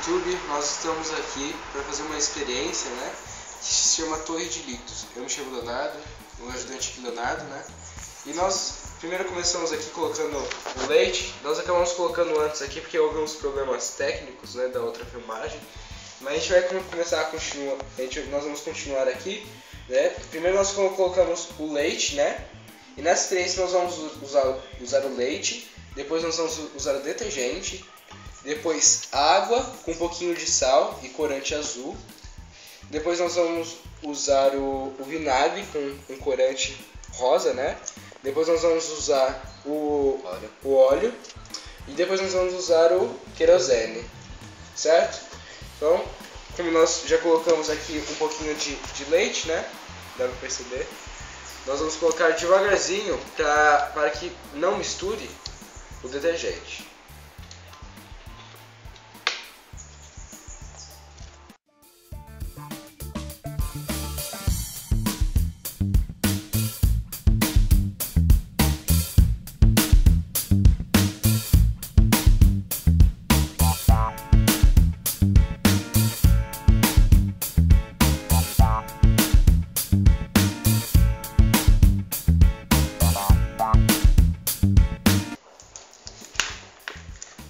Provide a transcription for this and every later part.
YouTube, nós estamos aqui para fazer uma experiência, né, que se chama Torre de Líquidos. Eu me chamo Leonardo, o ajudante aqui Leonardo, né, e nós primeiro começamos aqui colocando o leite. Nós acabamos colocando antes aqui porque houve uns problemas técnicos, né, da outra filmagem, mas a gente vai nós vamos continuar aqui, né. Primeiro nós colocamos o leite, né, e nessa experiência nós vamos usar o leite, depois nós vamos usar o detergente, depois água com um pouquinho de sal e corante azul. Depois nós vamos usar o vinagre com corante rosa, né? Depois nós vamos usar o óleo. E depois nós vamos usar o querosene, certo? Então, como nós já colocamos aqui um pouquinho de leite, né? Dá pra perceber. Nós vamos colocar devagarzinho para que não misture o detergente.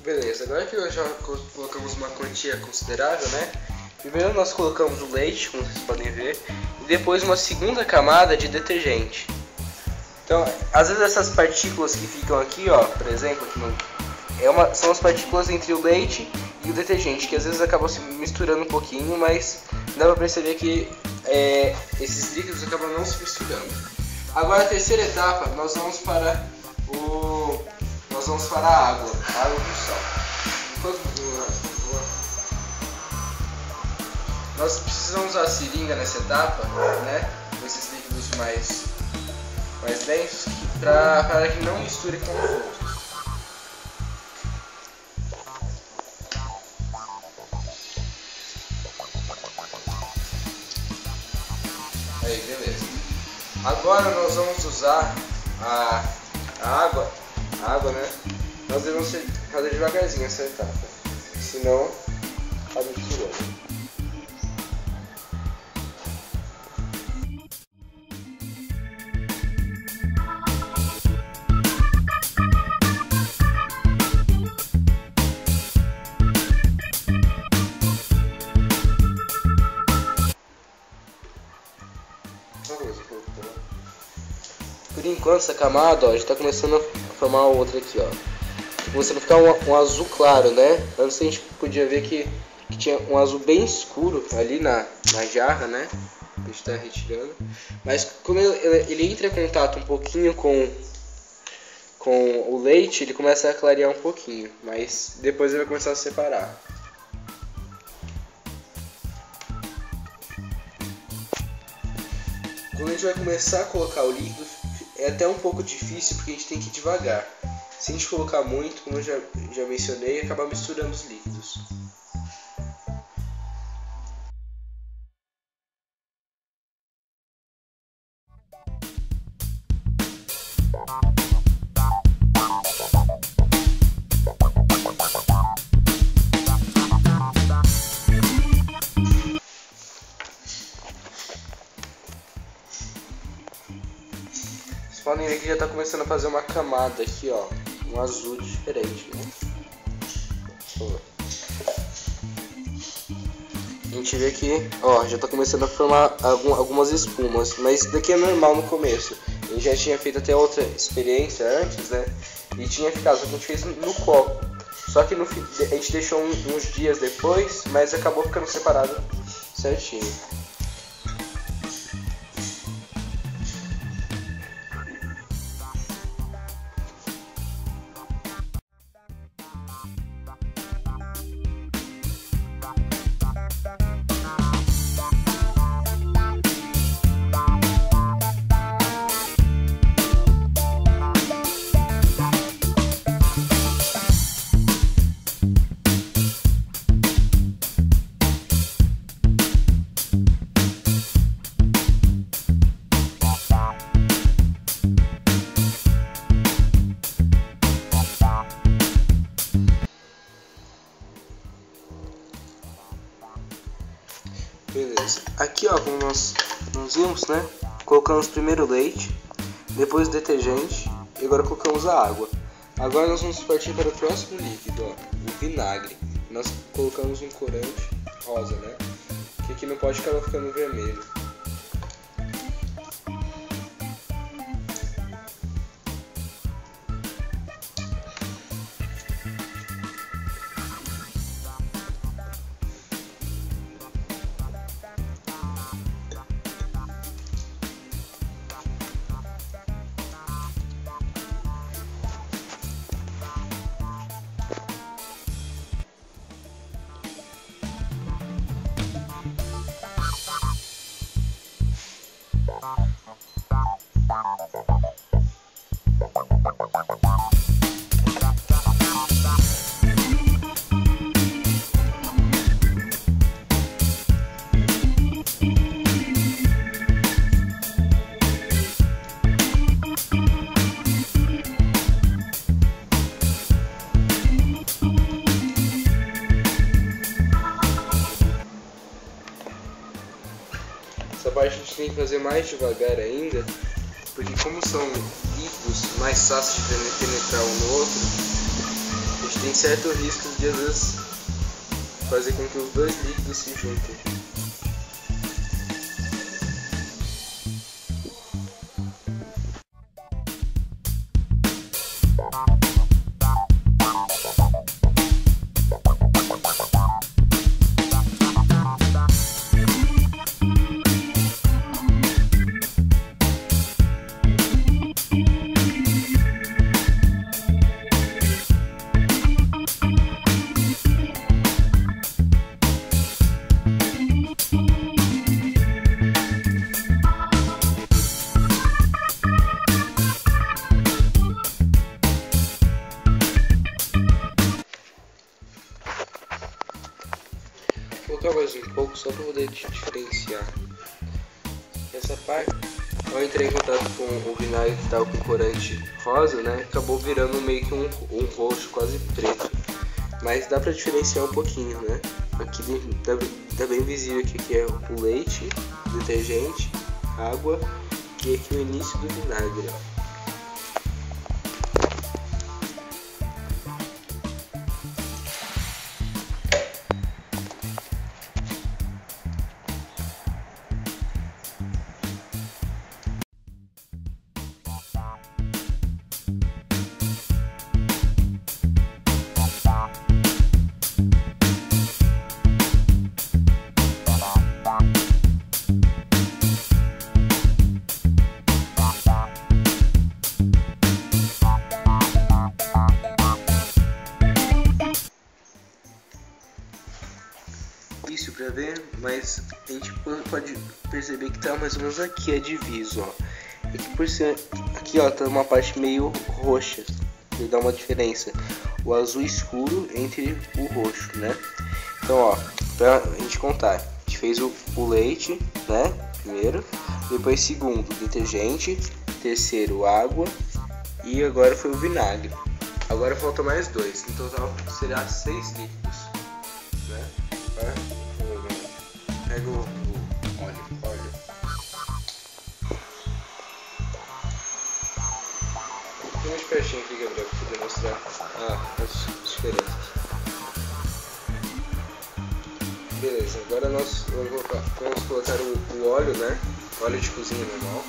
Beleza, agora que já colocamos uma quantia considerável, né? Primeiro nós colocamos o leite, como vocês podem ver, e depois uma segunda camada de detergente. Então, às vezes essas partículas que ficam aqui, ó, por exemplo, são as partículas entre o leite e o detergente, que às vezes acabam se misturando um pouquinho, mas dá pra perceber que esses líquidos acabam não se misturando. Agora a terceira etapa, nós vamos para a água com sal. Nós precisamos usar a seringa nessa etapa, né, com esses líquidos mais densos, para que não misture com os outros. Aí, beleza. Agora nós vamos usar a água, né? Nós devemos fazer devagarzinho essa etapa, senão acaba misturando. Por enquanto essa camada, ó, já está começando a formar outra aqui, ó. Tá começando a ficar um azul claro, né? Antes a gente podia ver que tinha um azul bem escuro ali na jarra, né? A gente está retirando. Mas quando ele entra em contato um pouquinho com o leite, ele começa a clarear um pouquinho. Mas depois ele vai começar a separar. Quando a gente vai começar a colocar o líquido, é até um pouco difícil porque a gente tem que ir devagar. Se a gente colocar muito, como eu já mencionei, acaba misturando os líquidos. Vocês podem ver que já está começando a fazer uma camada aqui, ó, um azul diferente, né? A gente vê que, ó, já está começando a formar algumas espumas, mas isso daqui é normal no começo. A gente já tinha feito até outra experiência antes, né? E tinha ficado, só que a gente fez no copo. Só que a gente deixou uns dias depois, mas acabou ficando separado certinho. Beleza. Aqui, ó, como nós vimos, né? Colocamos primeiro o leite, depois o detergente e agora colocamos a água. Agora nós vamos partir para o próximo líquido, ó, o vinagre. Nós colocamos um corante rosa, né? Que aqui não pode acabar ficando vermelho. Essa parte a gente tem que fazer mais devagar ainda, porque como são líquidos mais fáceis de penetrar um no outro, a gente tem certo risco de às vezes fazer com que os dois líquidos se juntem. Vou colocar mais um pouco só para poder diferenciar. Essa parte, ao entrar em contato com o vinagre que estava com corante rosa, né, acabou virando meio que um roxo quase preto. Mas dá para diferenciar um pouquinho, né? Aqui tá bem visível que aqui é o leite, o detergente, água e aqui o início do vinagre, ó. Difícil para ver, mas a gente pode perceber que tá mais ou menos aqui, é diviso, ó. Aqui por cima, aqui ó, tá uma parte meio roxa, que dá uma diferença. O azul escuro entre o roxo, né? Então, ó, pra gente contar, a gente fez o leite, né? Primeiro, depois segundo, detergente, terceiro, água e agora foi o vinagre. Agora falta mais dois, em total será 6 líquidos, né? Pega o óleo. Tem mais pertinho aqui, Gabriel, para poder mostrar as diferenças. Beleza, agora nós vamos colocar o óleo, né? Óleo de cozinha normal.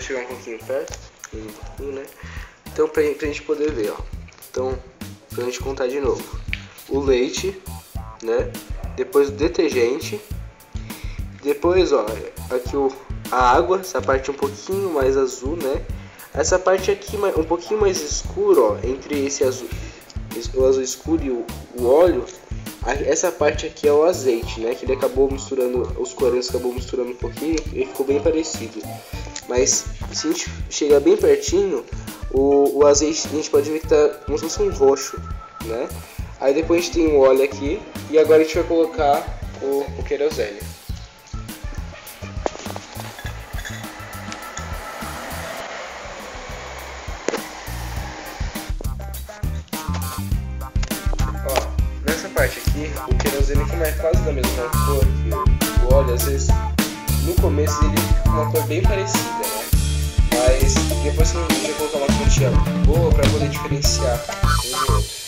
chegar um pouquinho perto, né? Então pra gente poder ver, ó. Então, pra gente contar de novo. O leite, né? Depois o detergente. Depois, ó, aqui a água, essa parte um pouquinho mais azul, né? Essa parte aqui um pouquinho mais escuro, ó, entre esse azul, o azul escuro e o óleo. Essa parte aqui é o azeite, né? Que ele acabou misturando, os corantes acabou misturando um pouquinho e ficou bem parecido. Mas se a gente chegar bem pertinho, o azeite a gente pode ver que tá como se fosse um roxo, né? Aí depois a gente tem o óleo aqui e agora a gente vai colocar o querosene. Ó, nessa parte aqui, o querosene, como é quase da mesma cor que o óleo, às vezes no começo ele fica com uma cor bem parecida, né? Mas depois que a gente vai colocar uma quantia boa para poder diferenciar um do outro.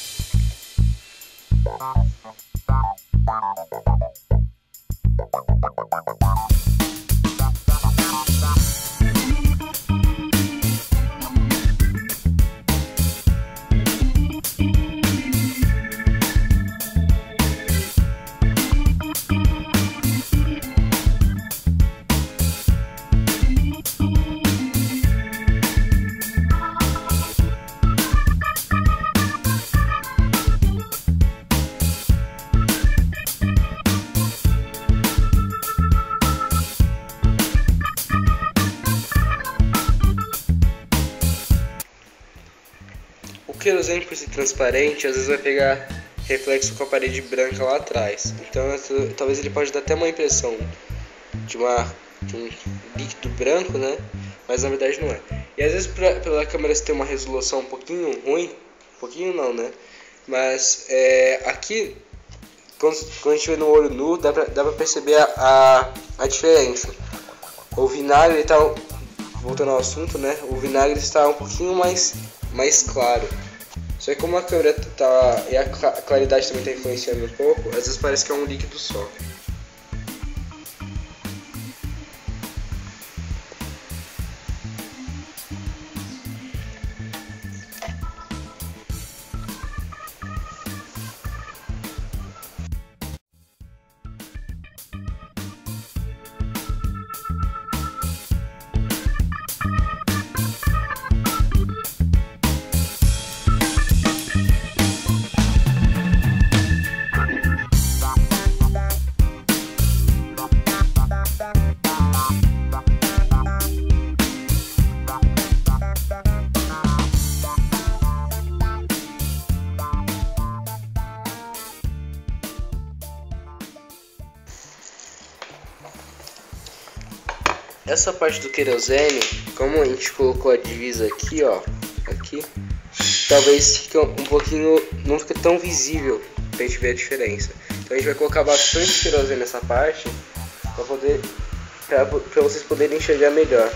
O querosene, por ser transparente, às vezes vai pegar reflexo com a parede branca lá atrás. Então talvez ele pode dar até uma impressão de um líquido branco, né? Mas na verdade não é. E às vezes pela câmera você tem uma resolução um pouquinho ruim, um pouquinho não, né? Mas aqui, quando a gente vê no olho nu, dá pra perceber a diferença. O vinagre está, voltando ao assunto, né? O vinagre está um pouquinho mais claro. Só que como a câmera tá e a claridade também está influenciando um pouco, às vezes parece que é um líquido só. Essa parte do querosene, como a gente colocou a divisa aqui, ó, aqui, talvez fique um pouquinho, não fica tão visível pra gente ver a diferença. Então a gente vai colocar bastante querosene nessa parte para vocês poderem enxergar melhor.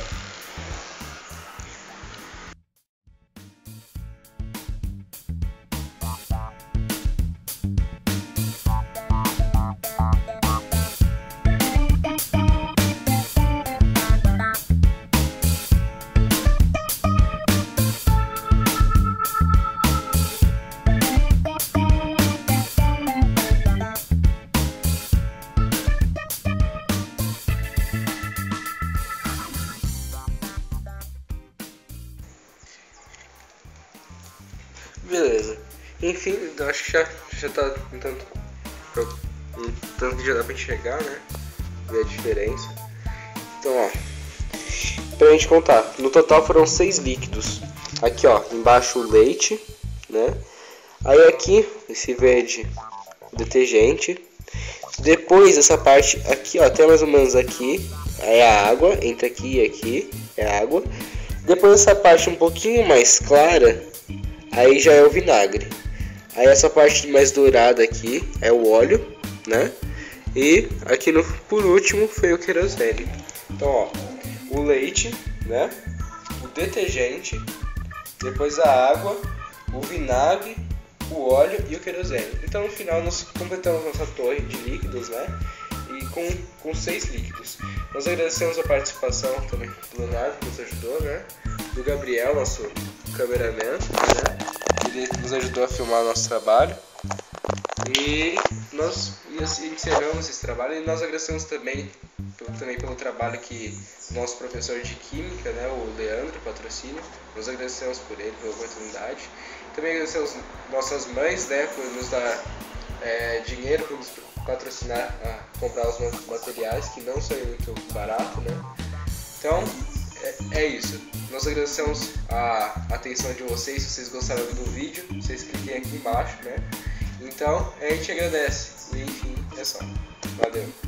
Beleza. Enfim, eu acho que já tá um tanto que já dá pra enxergar, né? Ver a diferença. Então, ó, pra gente contar, no total foram 6 líquidos. Aqui, ó, embaixo o leite, né? Aí aqui, esse verde, o detergente. Depois essa parte aqui, ó, até mais ou menos aqui, é a água, entre aqui e aqui é a água. Depois essa parte um pouquinho mais clara, aí já é o vinagre. Aí essa parte mais dourada aqui é o óleo, né? E aqui por último foi o querosene. Então, ó, o leite, né? O detergente, depois a água, o vinagre, o óleo e o querosene. Então no final nós completamos nossa torre de líquidos, né? E com 6 líquidos. Nós agradecemos a participação também do Leonardo, que nos ajudou, né? Do Gabriel, nosso cameraman, né? Ele nos ajudou a filmar o nosso trabalho. E nós encerramos esse trabalho e nós agradecemos também pelo trabalho que o nosso professor de Química, né, o Leandro Patrocínio, nós agradecemos por ele, pela oportunidade. Também agradecemos nossas mães, né, por nos dar dinheiro, por nos patrocinar a comprar os materiais, que não são muito barato, né. Então, é isso. Nós agradecemos a atenção de vocês. Se vocês gostaram do vídeo, vocês cliquem aqui embaixo, né. Então, a gente agradece. E enfim, é só. Valeu.